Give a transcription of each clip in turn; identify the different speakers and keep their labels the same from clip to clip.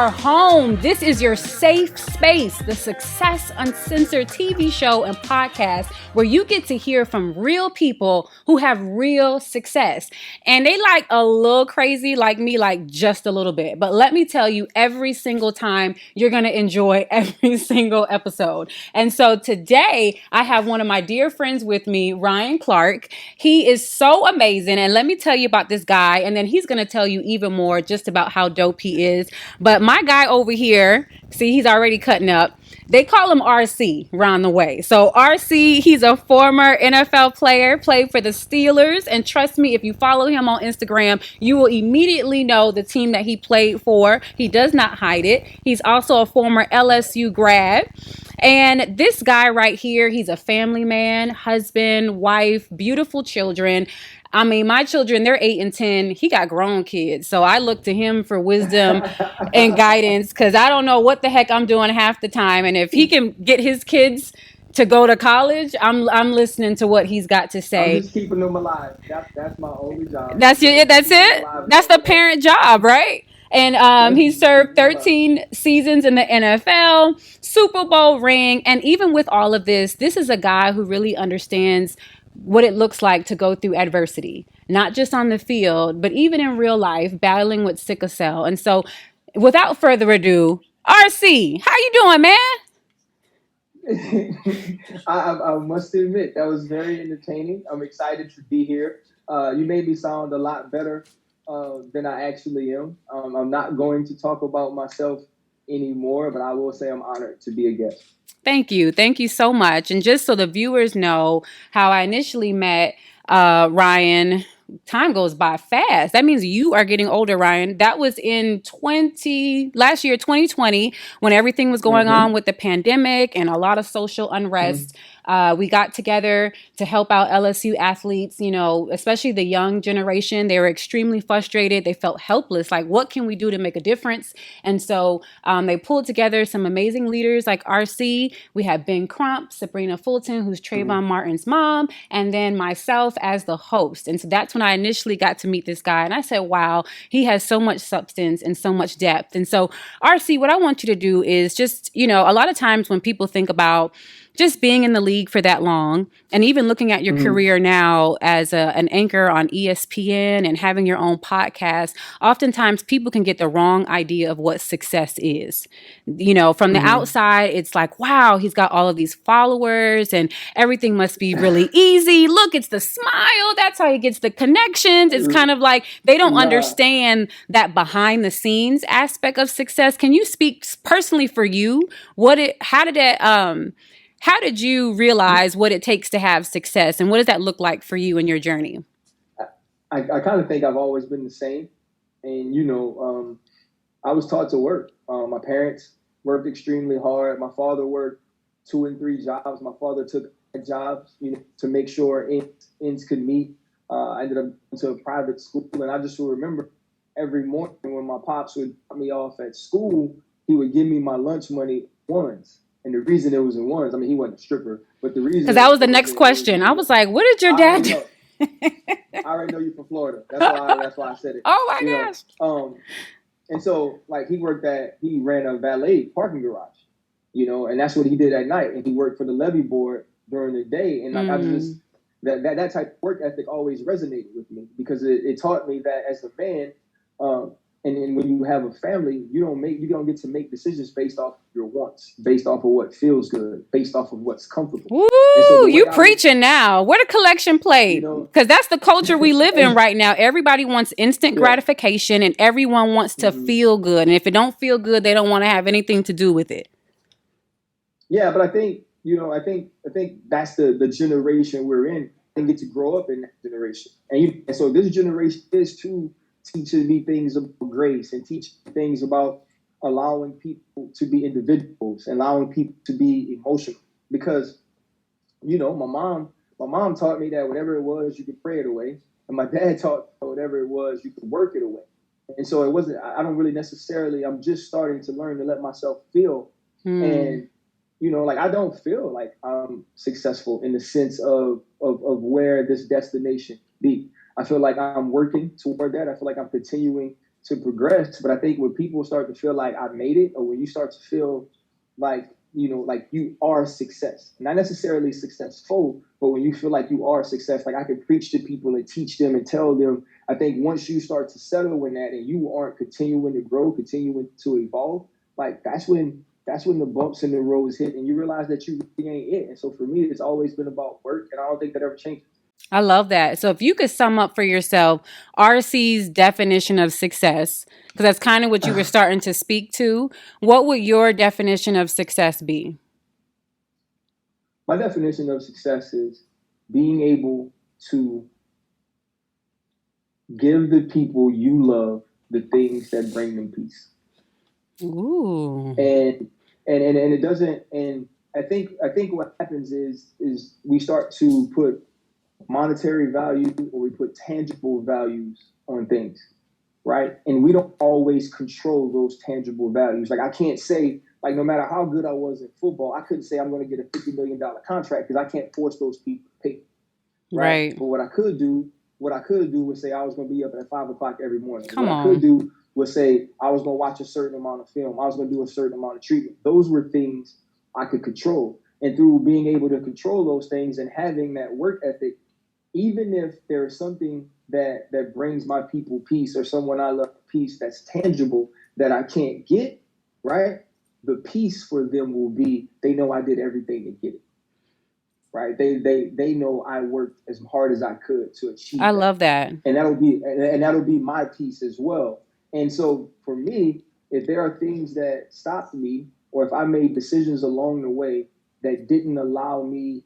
Speaker 1: are home. This is your safe space, the Success Uncensored TV show and podcast where you get to hear from real people who have real success. And they like a little crazy like me, like just a little bit. But let me tell you, every single time you're going to enjoy every single episode. And so today I have one of my dear friends with me, Ryan Clark. He is so amazing. And let me tell you about this guy. And then he's going to tell you even more just about how dope he is. But my guy over here, see, he's already cutting up. They call him RC around the way. So RC, he's a former NFL player, played for the Steelers. And trust me, if you follow him on Instagram, you will immediately know the team that he played for. He does not hide it. He's also a former LSU grad. And this guy right here, he's a family man, husband, wife, beautiful children. I mean, my children, they're 8 and 10. He got grown kids. So I look to him for wisdom and guidance because I don't know what the heck I'm doing half the time. And if he can get his kids to go to college, I'm listening to what he's got to say.
Speaker 2: I'm just keeping them alive. That's my only job.
Speaker 1: That's it. That's it. That's the parent job, right? And he served 13 seasons in the NFL, Super Bowl ring. And even with all of this, this is a guy who really understands what it looks like to go through adversity, not just on the field, but even in real life, battling with sickle cell. And so without further ado, RC, how you doing,
Speaker 2: man? I must admit, that was very entertaining. I'm excited to be here. You made me sound a lot better than I actually am. I'm not going to talk about myself anymore, but I will say I'm honored to be a guest.
Speaker 1: Thank you. Thank you so much. And just so the viewers know how I initially met Ryan, time goes by fast. That means you are getting older, Ryan. That was in last year, 2020, when everything was going on with the pandemic and a lot of social unrest. We got together to help out LSU athletes, you know, especially the young generation. They were extremely frustrated. They felt helpless. Like, what can we do to make a difference? And so they pulled together some amazing leaders like RC. We had Ben Crump, Sabrina Fulton, who's Trayvon Martin's mom, and then myself as the host. And so that's when I initially got to meet this guy. And I said, wow, he has so much substance and so much depth. And so, RC, what I want you to do is just, you know, a lot of times when people think about just being in the league for that long and even looking at your career now as an anchor on ESPN and having your own podcast, oftentimes people can get the wrong idea of what success is. You know, from the outside, it's like, wow, he's got all of these followers and everything must be really easy. Look, it's the smile. That's how he gets the connections. It's kind of like they don't understand that behind the scenes aspect of success. Can you speak personally for you? How did you realize what it takes to have success, and what does that look like for you in your journey?
Speaker 2: I kind of think I've always been the same. And, you know, I was taught to work. My parents worked extremely hard. My father worked 2 and 3 jobs. My father took jobs, you know, to make sure ends could meet. I ended up going to a private school, and I just remember every morning when my pops would drop me off at school, he would give me my lunch money once. And the reason it was in ones, I mean, he wasn't a stripper, but the reason...
Speaker 1: Because that was the next question. I was like, what did your dad do?
Speaker 2: I already know you're from Florida. That's why I said it.
Speaker 1: Oh, my gosh.
Speaker 2: And so, like, he ran a valet parking garage, you know, and that's what he did at night. And he worked for the levee board during the day. And I just... That type of work ethic always resonated with me because it taught me that as a man... And then when you have a family, you don't get to make decisions based off your wants, based off of what feels good, based off of what's comfortable.
Speaker 1: Woo, so you preaching now. Where the collection played? Because that's the culture we live in right now. Everybody wants instant gratification and everyone wants to feel good. And if it don't feel good, they don't want to have anything to do with it.
Speaker 2: Yeah, but I think that's the generation we're in. And get to grow up in that generation. And so this generation is too teaching me things about grace and teaching things about allowing people to be individuals and allowing people to be emotional. Because, you know, my mom taught me that whatever it was, you could pray it away. And my dad taught me whatever it was, you could work it away. And so I'm just starting to learn to let myself feel. And, you know, like I don't feel like I'm successful in the sense of where this destination be. I feel like I'm working toward that. I feel like I'm continuing to progress. But I think when people start to feel like I made it, or when you start to feel like, like you are success, not necessarily successful, but when you feel like you are success, like I can preach to people and teach them and tell them. I think once you start to settle in that and you aren't continuing to grow, continuing to evolve, like that's when the bumps in the roads hit and you realize that you really ain't it. And so for me, it's always been about work, and I don't think that ever changes.
Speaker 1: I love that. So if you could sum up for yourself RC's definition of success, because that's kind of what you were starting to speak to, what would your definition of success be?
Speaker 2: My definition of success is being able to give the people you love the things that bring them peace.
Speaker 1: Ooh.
Speaker 2: And it doesn't. And I think what happens is we start to put monetary value, or we put tangible values on things, right? And we don't always control those tangible values. Like I can't say, like, no matter how good I was in football, I couldn't say I'm going to get a $50 million contract because I can't force those people to pay, right?
Speaker 1: Right.
Speaker 2: But what I could do was say I was going to be up at 5 o'clock every morning.
Speaker 1: Come
Speaker 2: What I could
Speaker 1: on.
Speaker 2: do was say I was going to watch a certain amount of film. I was going to do a certain amount of treatment. Those were things I could control. And through being able to control those things and having that work ethic, even if there's something that brings my people peace, or someone I love peace that's tangible that I can't get, right? The peace for them will be they know I did everything to get it. Right. They know I worked as hard as I could to achieve
Speaker 1: I
Speaker 2: that.
Speaker 1: love that.
Speaker 2: And that'll be my peace as well. And so for me, if there are things that stopped me, or if I made decisions along the way that didn't allow me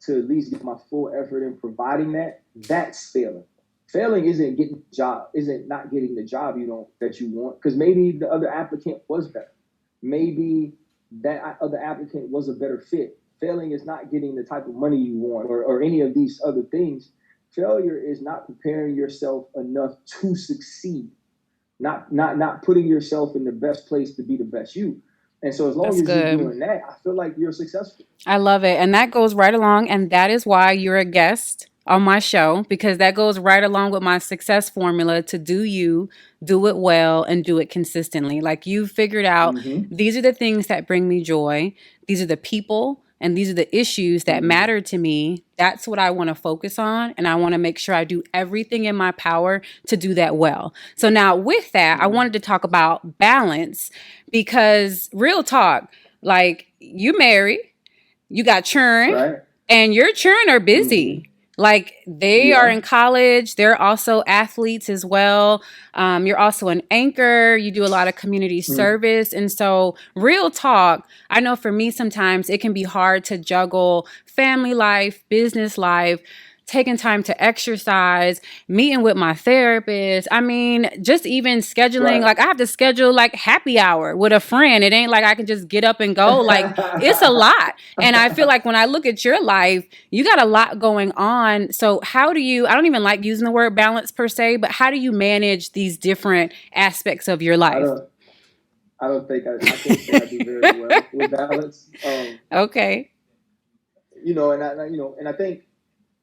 Speaker 2: to at least give my full effort in providing that, that's failing. Failing isn't not getting the job that you want, because maybe the other applicant was better. Maybe that other applicant was a better fit. Failing is not getting the type of money you want, or any of these other things. Failure is not preparing yourself enough to succeed, not putting yourself in the best place to be the best you. And so as long
Speaker 1: That's
Speaker 2: as you're
Speaker 1: good.
Speaker 2: doing that, I feel like you're successful.
Speaker 1: I love it. And that goes right along. And that is why you're a guest on my show, because that goes right along with my success formula to do you, do it well, and do it consistently. Like you figured out
Speaker 2: Mm-hmm.
Speaker 1: these are the things that bring me joy, these are the people. And these are the issues that
Speaker 2: Mm-hmm.
Speaker 1: matter to me. That's what I want to focus on. And I want to make sure I do everything in my power to do that well. So, now with that, I
Speaker 2: Mm-hmm.
Speaker 1: wanted to talk about balance, because real talk, like you married, you got children,
Speaker 2: Right.
Speaker 1: and your children are
Speaker 2: Mm-hmm.
Speaker 1: busy. Like they are
Speaker 2: Yeah.
Speaker 1: in college, they're also athletes as well. You're also an anchor, you do a lot of community
Speaker 2: Mm-hmm.
Speaker 1: service. And so, real talk, I know for me, sometimes it can be hard to juggle family life, business life, taking time to exercise, meeting with my therapist. I mean, just even scheduling,
Speaker 2: Right.
Speaker 1: like I have to schedule like happy hour with a friend. It ain't like I can just get up and go. Like it's a lot. And I feel like when I look at your life, you got a lot going on. So how do you, I don't even like using the word balance per se, but how do you manage these different aspects of your
Speaker 2: I
Speaker 1: life?
Speaker 2: don't. I can't say I do very well with balance.
Speaker 1: Okay.
Speaker 2: And I think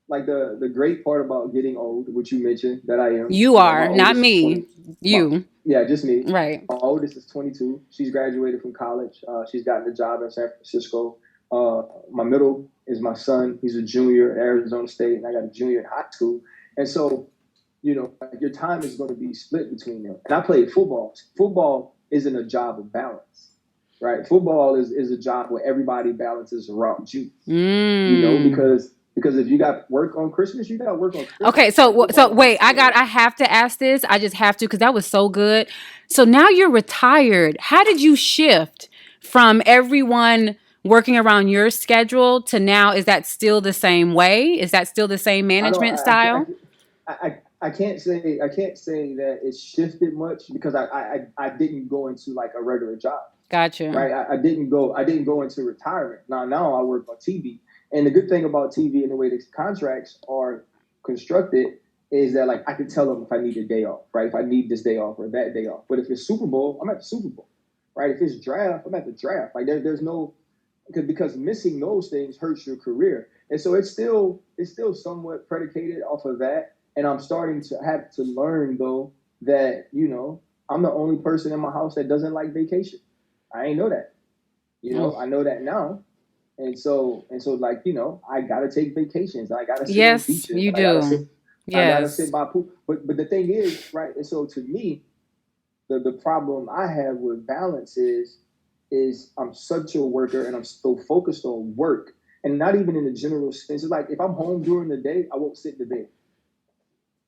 Speaker 2: like the great part about getting old, which you mentioned that I am.
Speaker 1: You
Speaker 2: My
Speaker 1: are, not
Speaker 2: oldest is
Speaker 1: me.
Speaker 2: 20. My,
Speaker 1: You.
Speaker 2: yeah, just me.
Speaker 1: Right.
Speaker 2: My oldest is 22. She's graduated from college. She's gotten a job in San Francisco. My middle is my son. He's a junior at Arizona State, and I got a junior in high school. And so, like your time is going to be split between them. And I played football. Football isn't a job of balance, right? Football is a job where everybody balances around you.
Speaker 1: Mm.
Speaker 2: Because if you got work on Christmas, you got work on
Speaker 1: Okay,
Speaker 2: Christmas.
Speaker 1: so
Speaker 2: Football
Speaker 1: so
Speaker 2: don't have
Speaker 1: wait,
Speaker 2: time for that.
Speaker 1: I have to ask this. I just have to, because that was so good. So now you're retired. How did you shift from everyone working around your schedule to now? Is that still the same way? Is that still the same
Speaker 2: I don't.
Speaker 1: management style?
Speaker 2: I can't say that it's shifted much because I didn't go into like a regular job,
Speaker 1: Gotcha.
Speaker 2: right? I didn't go into retirement. Now I work on TV, and the good thing about TV and the way the contracts are constructed is that like I can tell them if I need a day off, right? If I need this day off or that day off. But if it's Super Bowl, I'm at the Super Bowl, right? If it's draft, I'm at the draft. Like there's no because missing those things hurts your career. And so it's still somewhat predicated off of that. And I'm starting to have to learn though that I'm the only person in my house that doesn't like vacation. I ain't know that.
Speaker 1: Oh,
Speaker 2: I know that now. And so like, I gotta take vacations. I gotta sit on
Speaker 1: yes,
Speaker 2: beaches.
Speaker 1: you do.
Speaker 2: I gotta sit
Speaker 1: Yes.
Speaker 2: by pool. But the thing is, right? And so to me, the problem I have with balance is I'm such a worker and I'm so focused on work and not even in the general sense. It's like if I'm home during the day, I won't sit in the bed,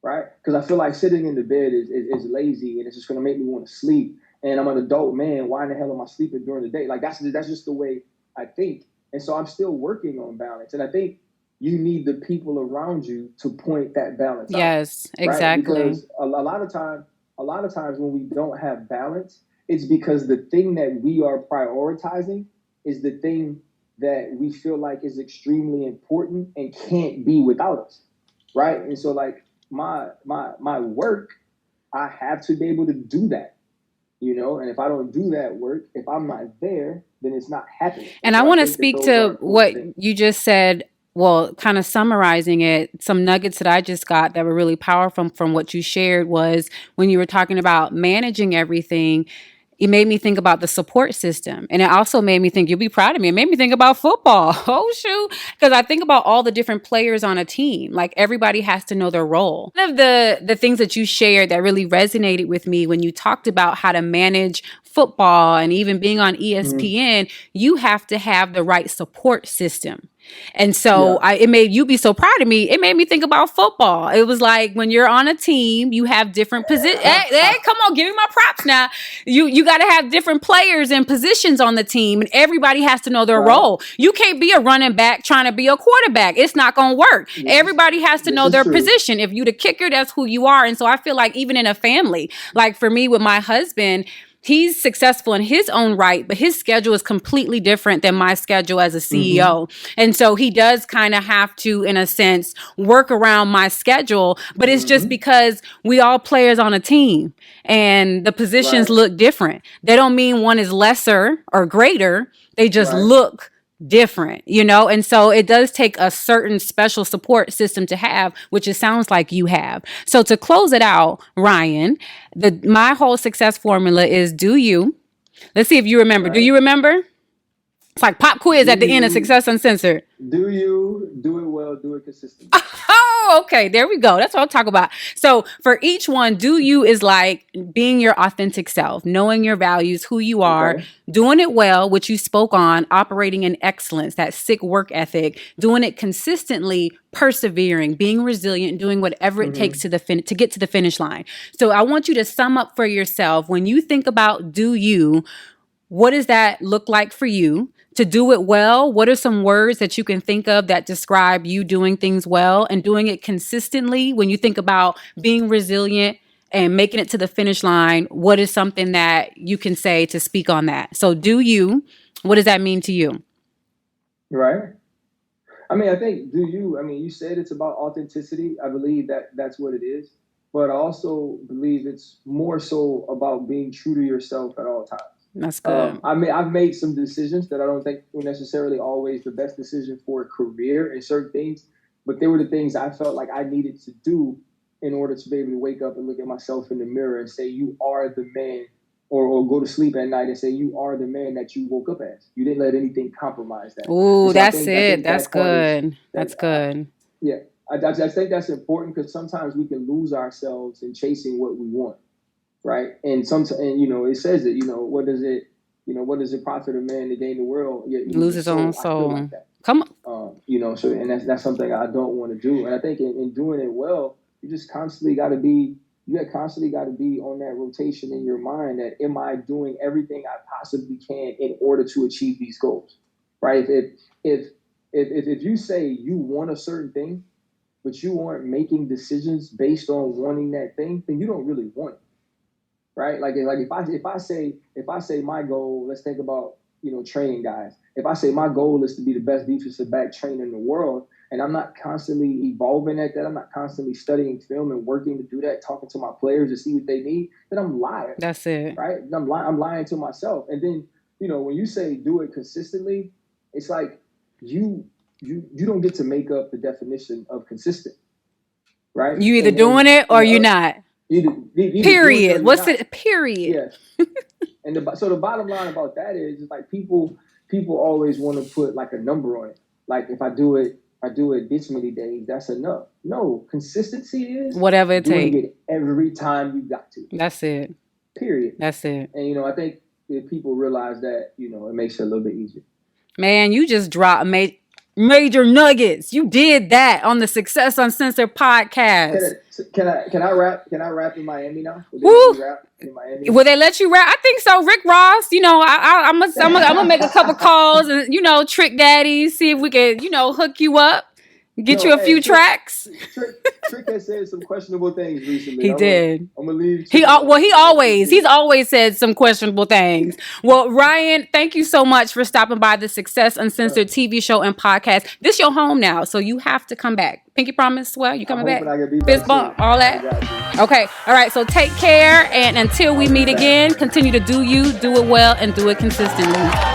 Speaker 2: right? Because I feel like sitting in the bed is lazy and it's just gonna make me want to sleep. And I'm an adult man. Why in the hell am I sleeping during the day? Like that's just the way I think. And so I'm still working on balance. And I think you need the people around you to point that balance out,
Speaker 1: Yes,
Speaker 2: right?
Speaker 1: exactly.
Speaker 2: Because a lot of times when we don't have balance, it's because the thing that we are prioritizing is the thing that we feel like is extremely important and can't be without us, right? And so like my work, I have to be able to do that, and if I don't do that work, if I'm not there, then it's not happening. And
Speaker 1: And I
Speaker 2: so I
Speaker 1: want to
Speaker 2: think that
Speaker 1: speak
Speaker 2: those are
Speaker 1: to
Speaker 2: important
Speaker 1: what
Speaker 2: things.
Speaker 1: you just said. Well, kind of summarizing it, some nuggets that I just got that were really powerful from what you shared was when you were talking about managing everything. It made me think about the support system. And it also made me think, you'll be proud of me. It made me think about football. Oh, shoot. Because I think about all the different players on a team. Like everybody has to know their role. One of the things that you shared that really resonated with me when you talked about how to manage football and even being on
Speaker 2: Mm-hmm.
Speaker 1: ESPN, you have to have the right support system. And so
Speaker 2: Yeah.
Speaker 1: it made you be so proud of me. It made me think about football. It was like when you're on a team, you have different positions. Hey, come on, give me my props now. You got to have different players and positions on the team, and everybody has to know their
Speaker 2: Right.
Speaker 1: role. You can't be a running back trying to be a quarterback. It's not going to work. Everybody has to
Speaker 2: This
Speaker 1: know
Speaker 2: is
Speaker 1: their
Speaker 2: true.
Speaker 1: position. If you the kicker, that's who you are. And so I feel like even in a family, like for me with my husband, he's successful in his own right, but his schedule is completely different than my schedule as a
Speaker 2: Mm-hmm.
Speaker 1: CEO. And so he does kind of have to, in a sense, work around my schedule, but it's just
Speaker 2: Mm-hmm.
Speaker 1: because we all players on a team and the positions
Speaker 2: Right.
Speaker 1: look different. They don't mean one is lesser or greater. They just
Speaker 2: Right.
Speaker 1: look different. And so it does take a certain special support system to have, which it sounds like you have. So to close it out, Ryan, my whole success formula is do you. Let's see if you remember. Do
Speaker 2: Right.
Speaker 1: you remember? It's like pop quiz
Speaker 2: Do
Speaker 1: at the end of
Speaker 2: you
Speaker 1: Success Uncensored.
Speaker 2: do you do it well? Do it consistently.
Speaker 1: Oh, okay. There we go. That's what I'm talking about. So for each one, do you is like being your authentic self, knowing your values, who you are,
Speaker 2: Okay.
Speaker 1: doing it well, which you spoke on, operating in excellence, that sick work ethic, doing it consistently, persevering, being resilient, doing whatever it takes
Speaker 2: Mm-hmm.
Speaker 1: to get to the finish line. So I want you to sum up for yourself when you think about do you, what does that look like for you? To do it well, what are some words that you can think of that describe you doing things well and doing it consistently? When you think about being resilient and making it to the finish line, what is something that you can say to speak on that? So, do you, what does that mean to you?
Speaker 2: Right. I mean, I think you said it's about authenticity. I believe that that's what it is. But I also believe it's more so about being true to yourself at all times.
Speaker 1: That's good.
Speaker 2: I've made some decisions that I don't think were necessarily always the best decision for a career and certain things, but they were the things I felt like I needed to do in order to be able to wake up and look at myself in the mirror and say, you are the man, or go to sleep at night and say, you are the man that you woke up as. You didn't let anything compromise that. And
Speaker 1: Ooh,
Speaker 2: so
Speaker 1: that's
Speaker 2: I
Speaker 1: it.
Speaker 2: think
Speaker 1: That's
Speaker 2: that part is
Speaker 1: good.
Speaker 2: that,
Speaker 1: That's good.
Speaker 2: yeah, I think that's important because sometimes we can lose ourselves in chasing what we want, right? And it says that what does it profit a man to gain the world yet lose
Speaker 1: Lose
Speaker 2: his
Speaker 1: his own
Speaker 2: soul? I feel
Speaker 1: soul.
Speaker 2: like that.
Speaker 1: Come on.
Speaker 2: So and that's something I don't want to do. And I think in doing it well, you constantly got to be on that rotation in your mind that am I doing everything I possibly can in order to achieve these goals, right? If if you say you want a certain thing, but you aren't making decisions based on wanting that thing, then you don't really want it, right? Like if I say my goal, let's think about training guys. If I say my goal is to be the best defensive back trainer in the world, and I'm not constantly evolving at that, I'm not constantly studying film and working to do that, talking to my players to see what they need, then I'm lying,
Speaker 1: That's it.
Speaker 2: right? I'm lying to myself. And then when you say do it consistently, it's like you you don't get to make up the definition of consistent, right?
Speaker 1: You either
Speaker 2: And
Speaker 1: doing it or you
Speaker 2: the
Speaker 1: not. Period. What's it? Period.
Speaker 2: Yeah. And so the bottom line about that is like people always want to put like a number on it. Like if I do it this many days, that's enough. No, consistency is
Speaker 1: whatever it takes.
Speaker 2: Doing it every time you got to.
Speaker 1: That's it.
Speaker 2: Period.
Speaker 1: That's it.
Speaker 2: And I think if people realize that, it makes it a little bit easier.
Speaker 1: Man, you just dropped major nuggets. You did that on the Success Uncensored podcast.
Speaker 2: Can I rap in Miami now?
Speaker 1: Woo!
Speaker 2: Rap in Miami?
Speaker 1: Will they let you rap? I think so. Rick Ross, I'm gonna make a couple calls and Trick Daddy, see if we can hook you up, get you a few tracks.
Speaker 2: Trick has said some questionable things recently.
Speaker 1: He did.
Speaker 2: I'm gonna leave.
Speaker 1: He's always said some questionable things. Well, Ryan, thank you so much for stopping by the Success Uncensored TV show and podcast. This your home now, so you have to come back. Pinky promise, swear you coming back? Fist bump, all that. Okay, all right. So take care, and until we meet again, continue to do you, do it well, and do it consistently.